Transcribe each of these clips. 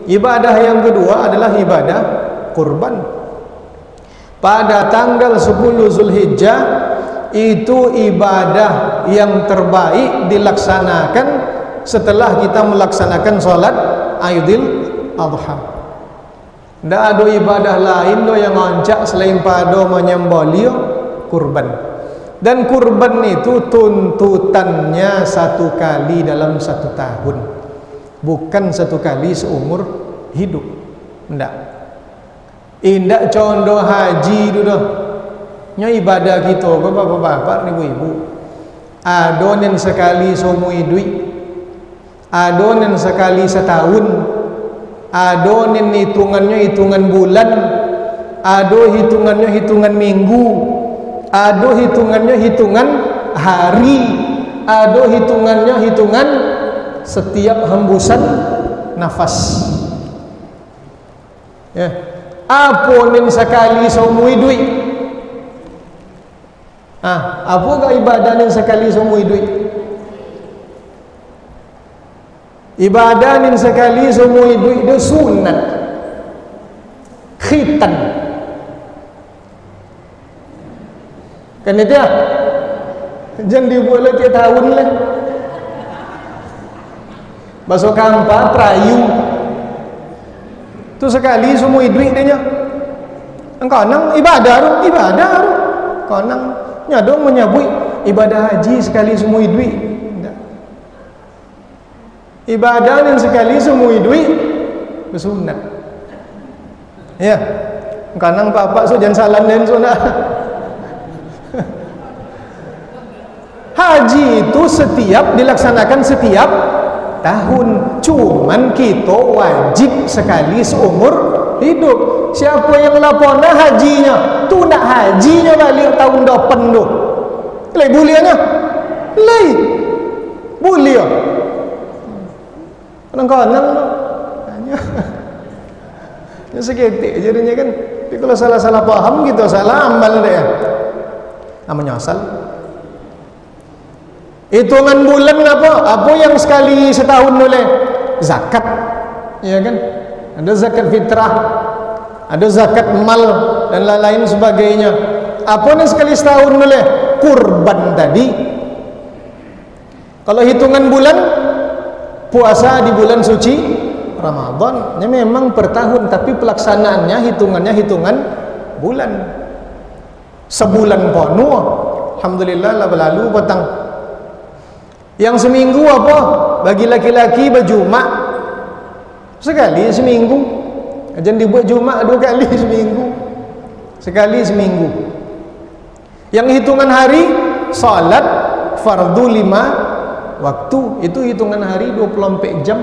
Ibadah yang kedua adalah ibadah kurban. Pada tanggal 10 Zulhijjah itu ibadah yang terbaik dilaksanakan setelah kita melaksanakan sholat Aidil Adha. Tidak ada ibadah lain yang ngancak selain pada menyembelih kurban. Dan kurban itu tuntutannya 1 kali dalam 1 tahun, bukan 1 kali seumur hidup. Tidak. Indak contoh haji dulu. Nya ibadah kita bapak-bapak, ibu-ibu. Ada yang sekali seumur hidup, ada yang sekali setahun, ada yang hitungannya hitungan bulan, ada hitungannya hitungan minggu, ada hitungannya hitungan hari, ada hitungannya hitungan setiap hembusan nafas. Ya, apa yang sekali seumur hidup? Apa ibadah yang sekali seumur hidup? Ibadah yang sekali seumur hidup itu sunat, khitan. Kan itu ya? Jangan dibuat tiap tahun lah. Basuh kampa, perayu. Itu sekali seumur hidup dia. Engkau nang ibadah tu. Kau nang nyadong menyebut ibadah haji sekali seumur hidup. Ibadah yang sekali seumur hidup bersunat. Ya. Kanang bapak so jangan salam dan sunat. Haji itu dilaksanakan setiap tahun. Cuman kita wajib sekali seumur hidup. Siapa yang lapona hajinya, tu nak hajinya balik tahun depan tu. Lei bulianya. Lei. Bulia. Kadang-kadang hanya seketik jadinya kan. Tapi kalau salah-salah paham gitu, salah amal dia. Namanya asal. Hitungan bulan apa yang sekali setahun boleh? Zakat. Ya kan? Ada zakat fitrah, ada zakat mal dan lain-lain sebagainya. Apa yang sekali setahun boleh? Kurban tadi. Kalau hitungan bulan, puasa di bulan suci Ramadan, ini memang per tahun, tapi pelaksanaannya hitungan bulan. Sebulan penuh, alhamdulillah lalu petang. Yang seminggu apa? Bagi laki-laki berjumat sekali seminggu. Jangan dibuat jumat 2 kali seminggu. Sekali seminggu. Yang hitungan hari, salat fardu 5 waktu, itu hitungan hari 24 jam.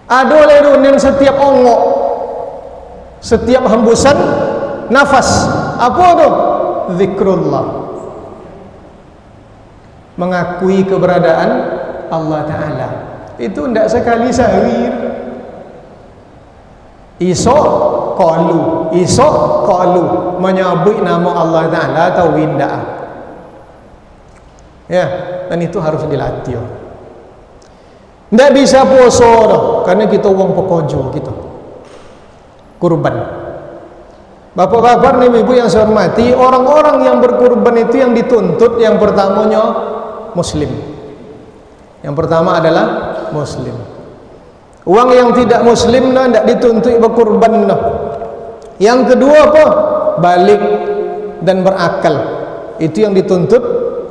Ada lerunin setiap ongok, setiap hembusan nafas. Apa tu? Zikrullah. Mengakui keberadaan Allah Ta'ala. Itu tidak sekali sehari. Isok qalu menyebut nama Allah Ta'ala atau winda. Ya, dan itu harus dilatih. Tidak bisa puasa dah, karena kita uang pekojo kita. Kurban. Bapak-bapak, ibu-ibu yang saya hormati, orang-orang yang berkurban itu yang dituntut yang pertamanya muslim. Yang pertama adalah muslim. Uang yang tidak muslim dah tidak dituntut berkurban dah. Yang kedua apa? Balik dan berakal. Itu yang dituntut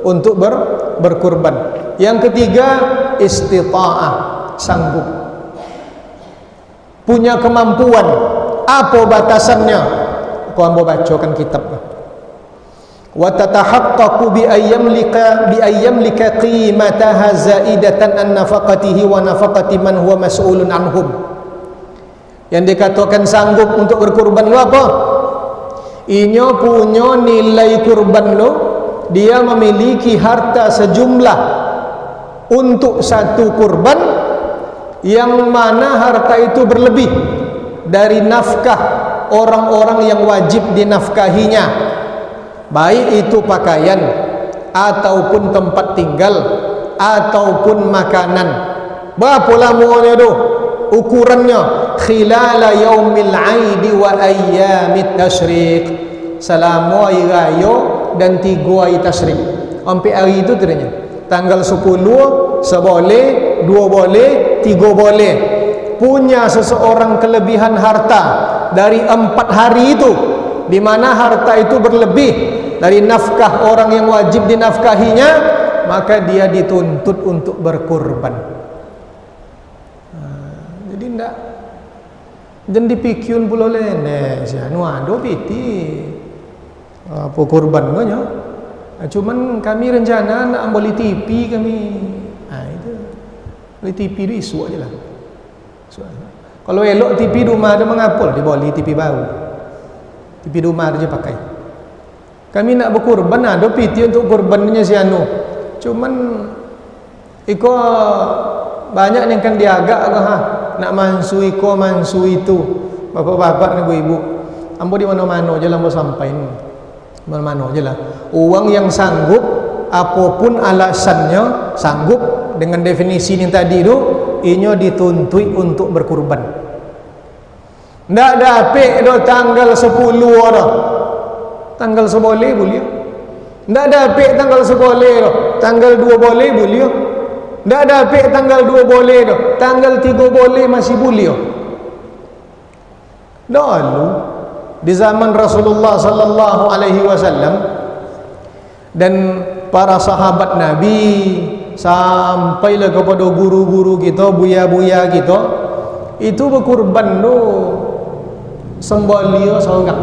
untuk berkurban. Yang ketiga, istita'ah, sanggup, punya kemampuan. Apa batasannya? Kau ambo bacakan kitab. Wa tatahaqqaqu bi ayyamlika qimataha zaidatan an nafaqatihi wa nafaqati man huwa mas'ulun anhum. Yang dikatakan sanggup untuk berkurban apa? Inyo punya nilai kurban lo, dia memiliki harta sejumlah untuk satu kurban, yang mana harta itu berlebih dari nafkah orang-orang yang wajib dinafkahinya, baik itu pakaian ataupun tempat tinggal ataupun makanan. Berapa lamanya tu? ukurannya khilala yaumil aidi wa ayyamit tasyriq, selama hari raya dan 3 hari tasyrik. Sampai hari itu ternyata tanggal 10 seboleh, 2 boleh, 3 boleh. Punya seseorang kelebihan harta dari 4 hari itu, di mana harta itu berlebih dari nafkah orang yang wajib dinafkahinya, maka dia dituntut untuk berkurban. Jadi ndak dan dipikirkan pula lene anu ada piti apa kurban nya. Cuman kami rencana nak beli TV kami. Itu beli TV itu isu aja lah. Kalau elok TV rumah ada mengapa dibeli TV baru. TV rumah aja pakai. Kami nak berkurban, ada piti untuk kurbannya si anu. Cuman iko banyak yang kan diagak nak mansu iko mansu itu. Bapak-bapak dan ibu-ibu, ambo di mana-mana aja lah mau sampai mana-mana aja lah. Uang yang sanggup apapun alasannya sanggup dengan definisi ini tadi itu, inyo dituntui untuk berkurban. Ndak ada apik do tanggal 10 dah. Tanggal 10 boleh. Ndak ada apik tanggal 10 dah. Tanggal 2 boleh boleh. Ndak ada apik tanggal 2 boleh dah. Tanggal 3 boleh masih boleh. Dahulu di zaman Rasulullah sallallahu alaihi wasallam dan para sahabat Nabi sampailah kepada guru-guru kita, buya-buya kita, itu berkurban tu sembolia seorang.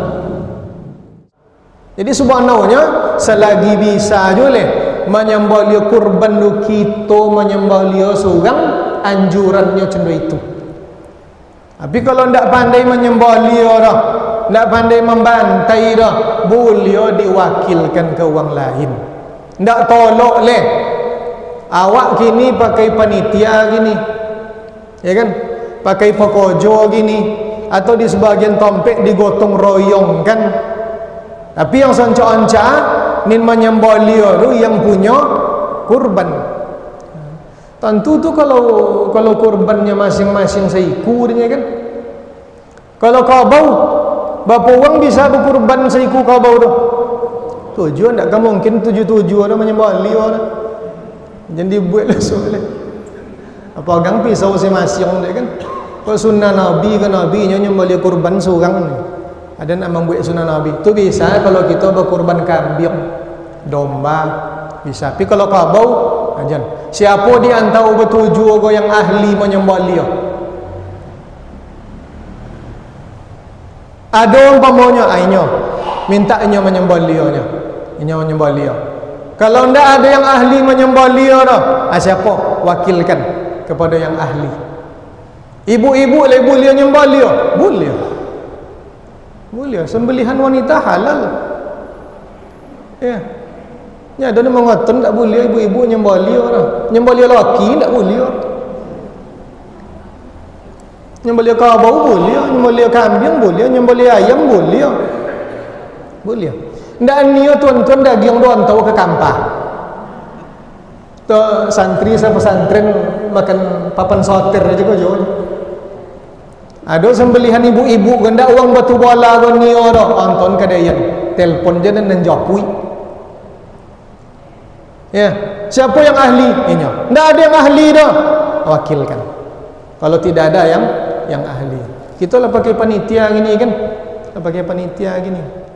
Jadi subhanallah selagi bisa je leh menyembelih kurban tu kita menyembelih seorang, anjurannya cenderung itu. Tapi kalau ndak pandai menyembelih dah, ndak pandai membantai dah, boleh diwakilkan ke orang lain. Ndak tolok leh. Awak kini pakai panitia gini, ya kan? Pakai pekojo gini, atau di sebagian tompek digotong royong kan? Tapi yang sanca-anca nin menyembelih tu yang punya kurban. Tentu tu kalau kurbannya masing-masing seiku dia kan. Kalau kabau, berapa orang bisa berkurban seiku kabau tu? 7 ndak kan mungkin 7 orang menyembelih orang. Jadi buatlah soalnya. Apa gang pisau masing-masing dia kan. Kalau sunnah Nabi kan Nabi nyembelih kurban seorang ni. Ada nak membuat sunnah Nabi. Tu bisa kalau kita berkurban kambing, domba bisa. Tapi kalau kabau ajan. Siapa di antara bertujuh orang yang ahli menyembelih? Ada umpamanya ainyo minta inyo menyembelihnya. Inyo menyembelih. Kalau ndak ada yang ahli menyembelih dah, siapa? Wakilkan kepada yang ahli. Ibu-ibu boleh menyembelih? Boleh. Boleh. Sembelihan wanita halal. Ya. Ya, ada nama ngoten tak boleh ibu-ibu menyembelih dah. Menyembelih lelaki tak boleh. Menyembelih kabau boleh, menyembelih kambing boleh, menyembelih ayam boleh. Boleh. Ndak niat tuan-tuan daging doan tahu ke kampah. Tu santri sama pesantren makan papan soter aja kau jauh. Ada sembelihan ibu-ibu ganda uang batu bola ko niyo dah onton kadayan. Telpon je dan jopui. Ya, siapa yang ahli? Inyo. Ndak ada yang ahli dah. Wakilkan. Kalau tidak ada yang ahli. Kita lah pakai panitia gini kan. Kita pakai panitia gini.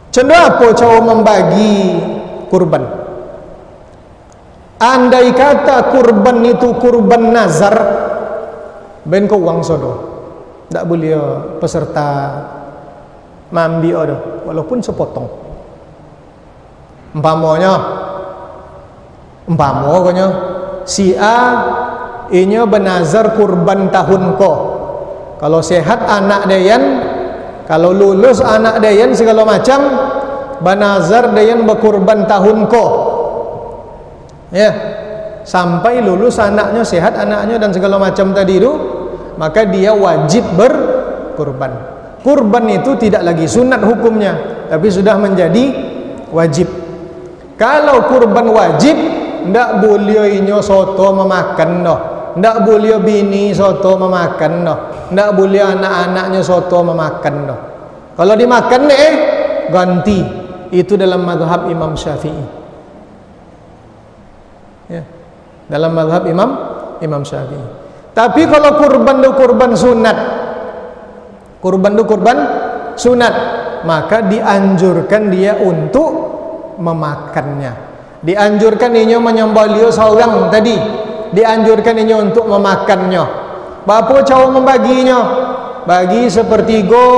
Cenderung apa cara membagi kurban? Andai kata kurban itu kurban nazar, ben kau uang sodo, tak boleh peserta mambi ada, walaupun sepotong. Umpamanya si A inya benazar kurban tahun ko. Kalau sehat anak dayan, kalau lulus anak dayan segala macam, benazar dayan berkurban tahun ko. Ya, sampai lulus anaknya sehat anaknya dan segala macam tadi itu, maka dia wajib berkurban. Kurban itu tidak lagi sunat hukumnya, tapi sudah menjadi wajib. Kalau kurban wajib, ndak boleh inyo soto memakan noh, ndak boleh bini soto memakan noh, ndak boleh anak-anaknya soto memakan noh. Kalau dimakan ganti. Itu dalam mazhab Imam Syafi'i. Ya. Dalam mazhab Imam Syafi'i. Tapi kalau kurban itu kurban sunat, kurban itu kurban sunat, maka dianjurkan dia untuk memakannya. Dianjurkan inyo menyembelih seorang tadi, dianjurkan inyo untuk memakannya. Bapa cara membaginya? Bagi sepertiga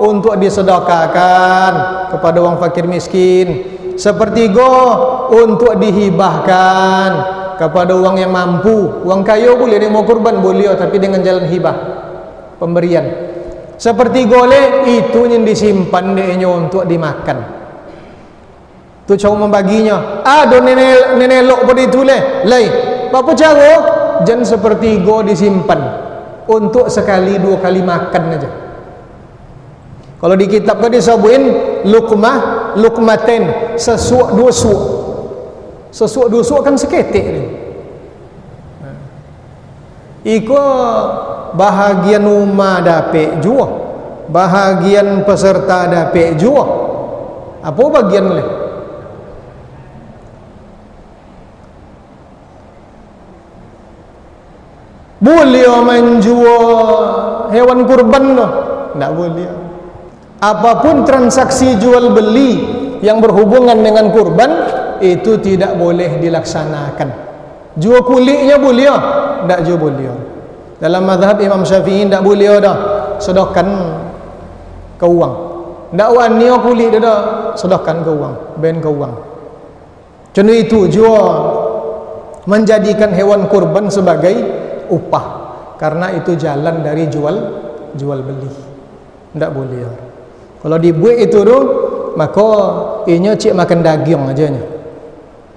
untuk disedekahkan kepada orang fakir miskin, sepertiga untuk dihibahkan kepada orang yang mampu. Orang kaya boleh dia mau kurban, boleh, tapi dengan jalan hibah, pemberian. Sepertiga itu yang disimpan dia untuk dimakan. Tu cara membaginya. Ada nenek lok pada itu leh. Apa cara? Jangan sepertiga disimpan untuk sekali dua kali makan aja. Kalau di kitab kan disebutin lukmaten, sesuak dua suak. Sesuak dua suak kan seketik ni. Iko bahagian rumah dapat jua, bahagian peserta dapat jua. Apa bagian ni? Boleh menjual hewan kurban tu? Tak boleh. Apapun transaksi jual beli yang berhubungan dengan kurban itu tidak boleh dilaksanakan. Jual kulitnya boleh, tak jual boleh. Dalam mazhab Imam Syafi'i tak boleh dah sedekahkan ke wang. Tak wani kulit dia dah sedekahkan ke wang, ben ke wang. Contoh itu jual menjadikan hewan kurban sebagai upah, karena itu jalan dari jual beli. Tak boleh. Kalau dibuat itu tu, maka inya cik makan daging aja nya.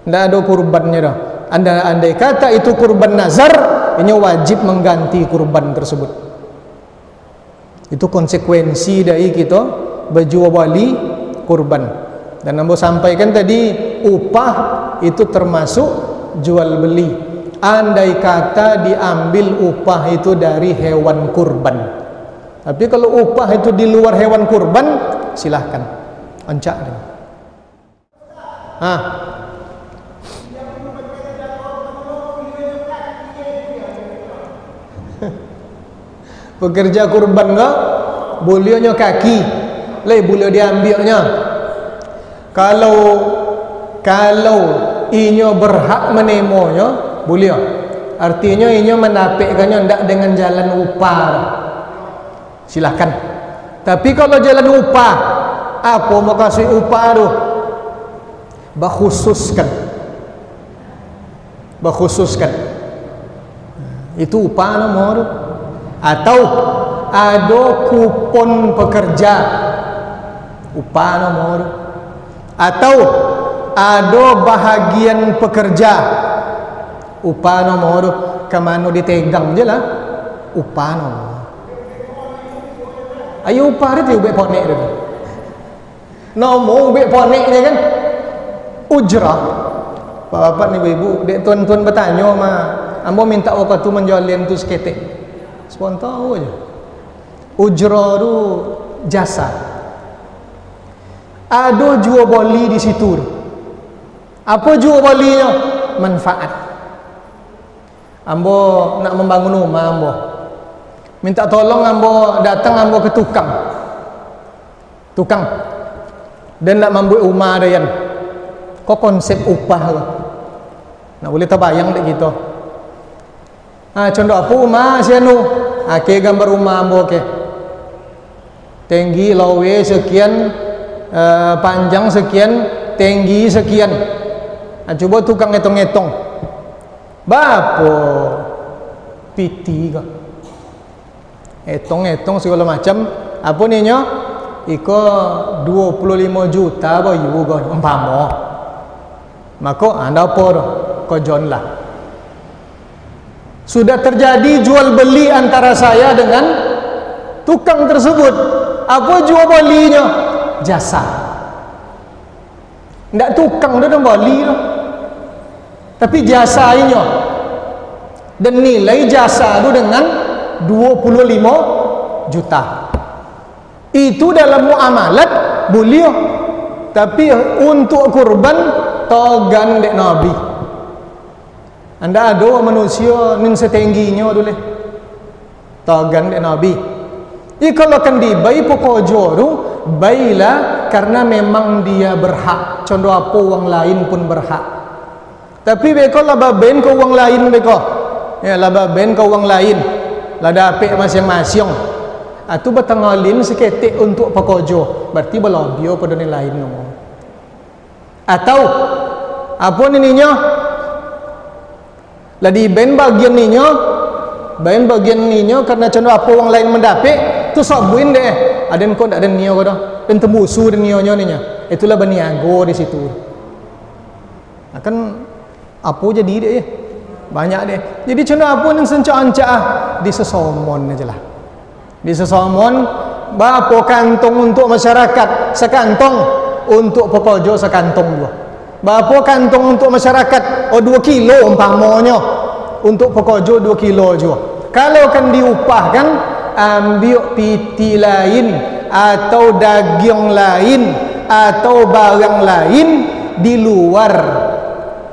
Tak ada kurbannya dah. Andai kata itu kurban nazar, inya wajib mengganti kurban tersebut. Itu konsekuensi dari kita berjual beli kurban. Dan ambo sampaikan tadi, upah itu termasuk jual beli. Andai kata diambil upah itu dari hewan kurban. Tapi kalau upah itu di luar hewan kurban, silahkan ancak dia. Pekerja kurban enggak bolehnya kaki, boleh diambilnya. Kalau inyo berhak menemonya, boleh. Artinya inyo menapikkannya ndak dengan jalan upah. Silahkan. Tapi kalau jalan upah, apa mau kasih upah tu? Bakhususkan. Itu upah nomor. Atau ada kupon pekerja, upah nomor. Atau ada bahagian pekerja, upah nomor. Kemana ditegang je lah, upah nomor. Ayo upah dia tu ubek ponek dia. Nombor ubek ponek dia kan. Ujrah. Bapak ni ibu, dek tuan-tuan bertanya mah, ambo minta waktu tu menjualin tu seketik. Spontan aja. Ujrah tu jasa. Ada jual beli di situ. Apa jual belinya? Manfaat. Ambo nak membangun rumah ambo. Minta tolong ambo datang ambo ke tukang dan nak membuat rumah dia kan. Kok konsep upah lah nak boleh terbayang dek gitu. Contoh apa rumah sianu, ke gambar rumah ambo ke tinggi lawe sekian, panjang sekian, tinggi sekian. Coba tukang ngetong-ngetong bapo piti kah, etong segala macam. Apa ni nya? Iko 25 juta bayu go umpama. Maka anda apa ko John lah. Sudah terjadi jual beli antara saya dengan tukang tersebut. Apa jual belinya? Jasa. Ndak tukang dia beli lah. Tapi jasanya dan nilai jasa itu dengan 25 juta. Itu dalam muamalat boleh. Tapi untuk kurban togan dek Nabi. Anda ada manusia nin setingginya dulu. Togan dek Nabi. Kalau kan dibai pokojo tu, bailah karena memang dia berhak. Contoh apa orang lain pun berhak. Tapi beko laba ben ke orang lain beko. Ya laba ben ke orang lain. Lada apik masing-masing. Atu batangalin seketik untuk pokojo. Berarti belobio pada ni lain ngomong. Atau apa ninya? Ladi ben bagian ninya. Ben bagian ninya karena contoh apa orang lain mendapik tu sabuin deh. Ada kau tak ada niyo kau dah. Dan tembusu dan niyonya ninya. Itulah baniago di situ. Akan apa jadi dia ya? Banyak deh. Jadi contoh apa yang sencak-ancak di sesomon aja lah. Di sesomon berapa kantong untuk masyarakat sekantong, untuk pekojo sekantong juga. Berapa kantong untuk masyarakat? Oh 2 kilo umpamanya. Untuk pekojo 2 kilo juga. Kalau kan diupahkan, ambil piti lain atau daging lain atau barang lain di luar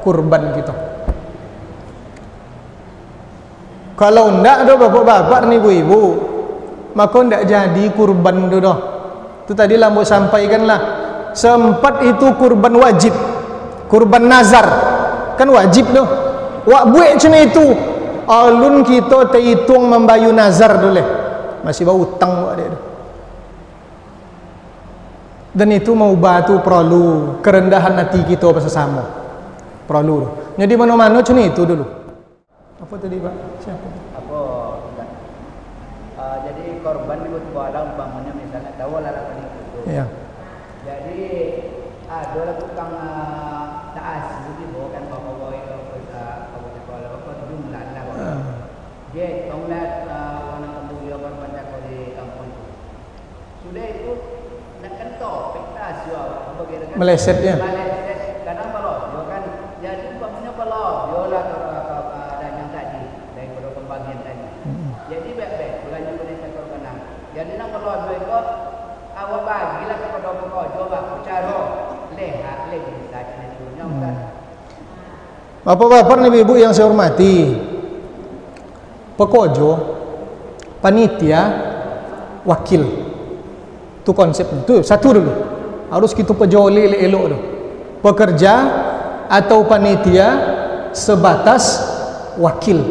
kurban kita. Kalau ndak ada bapak-bapak ni ibu-ibu, maka ndak jadi kurban tu dah. Tu tadi lambo sampaikanlah. Sempat itu kurban wajib, kurban nazar kan wajib tu. Wak buat macam itu. Alun kita terhitung membayu nazar dulu. Masih bau hutang buat dia tu. Dan itu mau batu perlu kerendahan hati kita bersama. Perlu. Jadi mana-mana macam itu dulu. Apa tadi Pak? Siapa? Apa? Jadi korban itu barang umpamanya misalnya tahu lah tadi itu. Iya. Jadi ada lah tukang taas itu bukan bawa itu apa jumlah lah. Dia tonglat warna kampung dia korban tak di kampung itu. Sudah itu nak kentok pektas ya bagaimana? Meleset ya. Meleset kadang kalau dia kan jadi umpamanya kalau dia lah dan yang tadi dari pembagian tadi. Jadi baik-baik belanja boneka korban. Jadi nak kalau dia itu awak bagilah kepada pekojo bah cara lehat saja itu nyamkan. Bapak-bapak dan ibu yang saya hormati, pekojo, panitia, wakil, itu konsepnya. Itu satu dulu. Harus kita pejoli elok tu. Pekerja atau panitia sebatas wakil.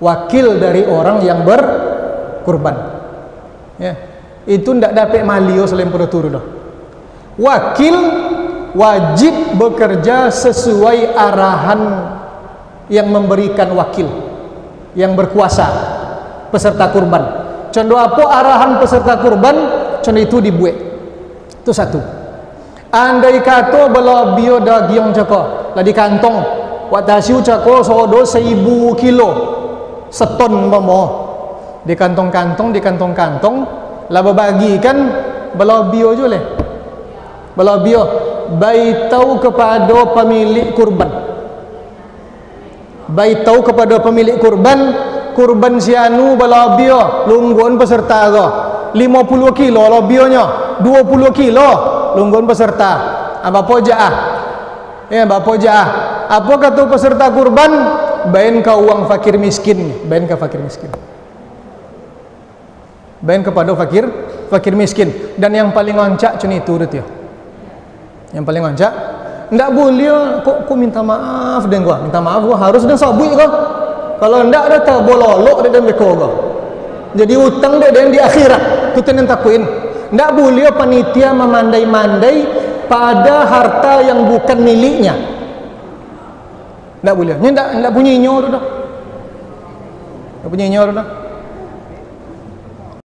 Wakil dari orang yang berkurban. Ya. Itu ndak dapat malio selain pada turu dah. Wakil wajib bekerja sesuai arahan yang memberikan wakil, yang berkuasa peserta kurban. Contoh apa arahan peserta kurban? Contoh itu dibuat. Itu satu. Andai kata belobio daging cako lah di kantong, watasiu cako sodo 1000 kilo, seton momo di kantong-kantong lah berbagikan belobio je leh. Belobio baitau kepada pemilik kurban. Baitau kepada pemilik kurban sianu belobio lungguan peserta go 50 kilo lobionya 20 kilo lungguan peserta. Apa jaah? Ya bapo jaah. Apa kata peserta kurban? Bain ke uang fakir miskin, bain ke fakir miskin. Bain kepada fakir miskin. Dan yang paling wancak cuma itu dia. Yang paling wancak ndak boleh kok minta maaf dan gua minta maaf gua harus dan sabui kau. Kalau ndak ada tak bololok dan beko gua. Jadi utang dia dan di akhirat tu tenan takuin. Ndak boleh panitia memandai-mandai pada harta yang bukan miliknya. Ndak boleh. Ndak punya nyor dah. Ndak punya nyor dah.